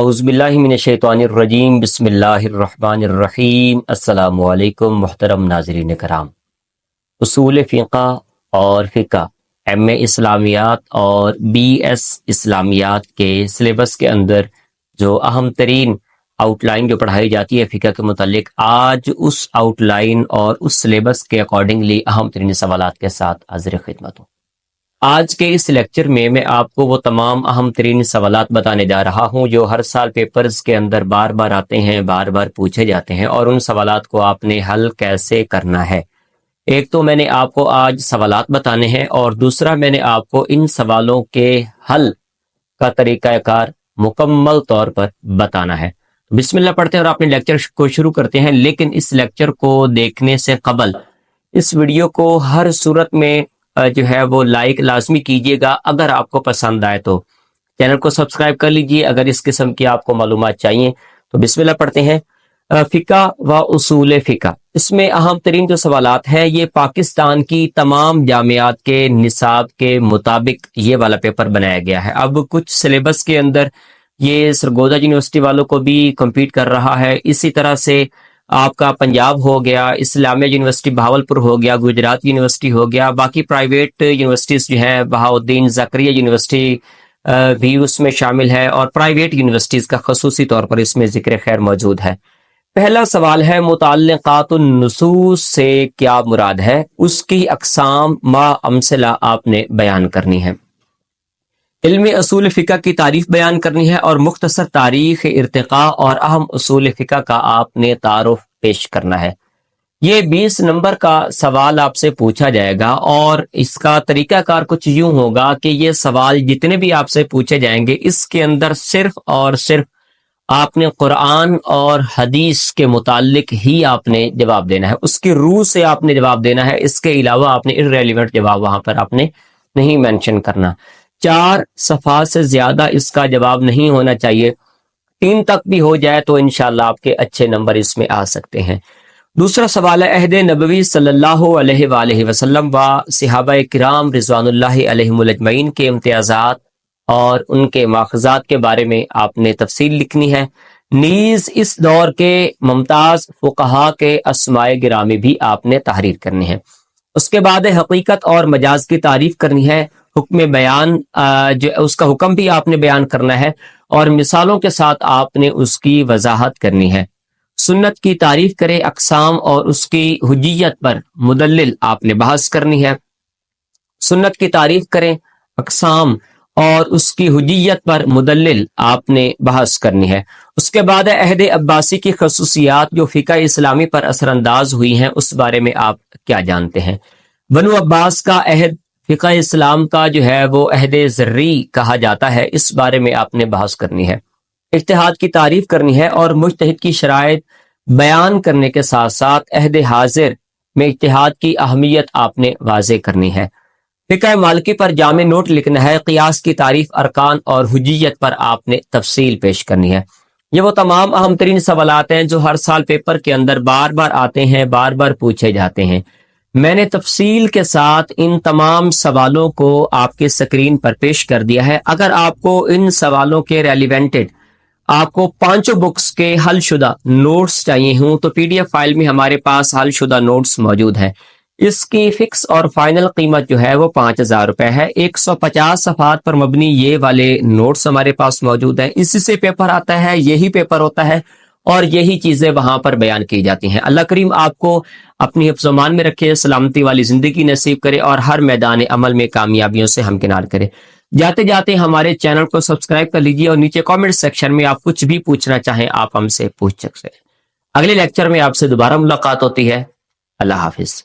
اعوذ باللہ من الشیطان الرجیم بسم اللہ الرحمن الرحیم۔ السلام علیکم محترم ناظرین کرام۔ اصول فقہ اور فقہ ایم اے اسلامیات اور بی ایس اسلامیات کے سلیبس کے اندر جو اہم ترین آؤٹ لائن جو پڑھائی جاتی ہے فقہ کے متعلق، آج اس آؤٹ لائن اور اس سلیبس کے اکارڈنگلی اہم ترین سوالات کے ساتھ حاضر خدمت ہوں۔ آج کے اس لیکچر میں آپ کو وہ تمام اہم ترین سوالات بتانے جا رہا ہوں جو ہر سال پیپرز کے اندر بار بار آتے ہیں، بار بار پوچھے جاتے ہیں، اور ان سوالات کو آپ نے حل کیسے کرنا ہے۔ ایک تو میں نے آپ کو آج سوالات بتانے ہیں، اور دوسرا میں نے آپ کو ان سوالوں کے حل کا طریقہ کار مکمل طور پر بتانا ہے۔ بسم اللہ پڑھتے ہیں اور اپنے لیکچر کو شروع کرتے ہیں، لیکن اس لیکچر کو دیکھنے سے قبل اس ویڈیو کو ہر صورت میں جو ہے وہ لائک لازمی کیجیے گا۔ اگر آپ کو پسند آئے تو چینل کو سبسکرائب کر لیجیے۔ اگر اس قسم کی آپ کو معلومات چاہیے تو بسم اللہ پڑھتے ہیں۔ فقہ و اصول فقہ، اس میں اہم ترین جو سوالات ہیں یہ پاکستان کی تمام جامعات کے نصاب کے مطابق یہ والا پیپر بنایا گیا ہے۔ اب کچھ سلیبس کے اندر یہ سرگودا یونیورسٹی والوں کو بھی کمپیٹ کر رہا ہے، اسی طرح سے آپ کا پنجاب ہو گیا، اسلامیہ یونیورسٹی بہاولپور ہو گیا، گجرات یونیورسٹی ہو گیا، باقی پرائیویٹ یونیورسٹیز جو ہیں بہاؤالدین زکریا یونیورسٹی بھی اس میں شامل ہے، اور پرائیویٹ یونیورسٹیز کا خصوصی طور پر اس میں ذکر خیر موجود ہے۔ پہلا سوال ہے متعلقات النصوص سے کیا مراد ہے؟ اس کی اقسام ما امثلہ آپ نے بیان کرنی ہے۔ علم اصول فقہ کی تعریف بیان کرنی ہے، اور مختصر تاریخ ارتقاء اور اہم اصول فقہ کا آپ نے تعارف پیش کرنا ہے۔ یہ 20 نمبر کا سوال آپ سے پوچھا جائے گا، اور اس کا طریقہ کار کچھ یوں ہوگا کہ یہ سوال جتنے بھی آپ سے پوچھے جائیں گے اس کے اندر صرف اور صرف آپ نے قرآن اور حدیث کے متعلق ہی آپ نے جواب دینا ہے، اس کی روح سے آپ نے جواب دینا ہے، اس کے علاوہ آپ نے irrelevant جواب وہاں پر آپ نے نہیں مینشن کرنا۔ 4 صفحات سے زیادہ اس کا جواب نہیں ہونا چاہیے، 3 تک بھی ہو جائے تو انشاءاللہ آپ کے اچھے نمبر اس میں آ سکتے ہیں۔ دوسرا سوال ہے عہد نبوی صلی اللہ علیہ وآلہ وسلم و صحابہ کرام رضوان اللہ علیہم اجمعین کے امتیازات اور ان کے ماخذات کے بارے میں آپ نے تفصیل لکھنی ہے۔ نیز اس دور کے ممتاز فقہا کے اسماء گرامی بھی آپ نے تحریر کرنی ہے۔ اس کے بعد حقیقت اور مجاز کی تعریف کرنی ہے، حکم بیان جو اس کا حکم بھی آپ نے بیان کرنا ہے، اور مثالوں کے ساتھ آپ نے اس کی وضاحت کرنی ہے۔ سنت کی تعریف کرے، اقسام اور اس کی حجیت پر مدلل آپ نے بحث کرنی ہے۔ سنت کی تعریف کریں، اقسام اور اس کی حجیت پر مدلل آپ نے بحث کرنی ہے۔ اس کے بعد عہد عباسی کی خصوصیات جو فقہ اسلامی پر اثر انداز ہوئی ہیں اس بارے میں آپ کیا جانتے ہیں۔ بنو عباس کا عہد فقہ اسلام کا جو ہے وہ عہد ذری کہا جاتا ہے، اس بارے میں آپ نے بحث کرنی ہے۔ اجتہاد کی تعریف کرنی ہے، اور مجتہد کی شرائط بیان کرنے کے ساتھ ساتھ عہد حاضر میں اجتہاد کی اہمیت آپ نے واضح کرنی ہے۔ فقہ مالکی پر جامع نوٹ لکھنا ہے، قیاس کی تعریف، ارکان اور حجیت پر آپ نے تفصیل پیش کرنی ہے۔ یہ وہ تمام اہم ترین سوالات ہیں جو ہر سال پیپر کے اندر بار بار آتے ہیں، بار بار پوچھے جاتے ہیں۔ میں نے تفصیل کے ساتھ ان تمام سوالوں کو آپ کے اسکرین پر پیش کر دیا ہے۔ اگر آپ کو ان سوالوں کے ریلیونٹڈ آپ کو 5 بکس کے حل شدہ نوٹس چاہیے ہوں تو پی ڈی ایف فائل میں ہمارے پاس حل شدہ نوٹس موجود ہیں۔ اس کی فکس اور فائنل قیمت جو ہے وہ 5000 روپے ہے۔ 150 صفحات پر مبنی یہ والے نوٹس ہمارے پاس موجود ہیں، اسی سے پیپر آتا ہے، یہی پیپر ہوتا ہے، اور یہی چیزیں وہاں پر بیان کی جاتی ہیں۔ اللہ کریم آپ کو اپنی حفظ و امان میں رکھے، سلامتی والی زندگی نصیب کرے، اور ہر میدان عمل میں کامیابیوں سے ہمکنار کرے۔ جاتے جاتے ہمارے چینل کو سبسکرائب کر لیجیے، اور نیچے کامنٹ سیکشن میں آپ کچھ بھی پوچھنا چاہیں آپ ہم سے پوچھ سکتے ہیں۔ اگلے لیکچر میں آپ سے دوبارہ ملاقات ہوتی ہے۔ اللہ حافظ۔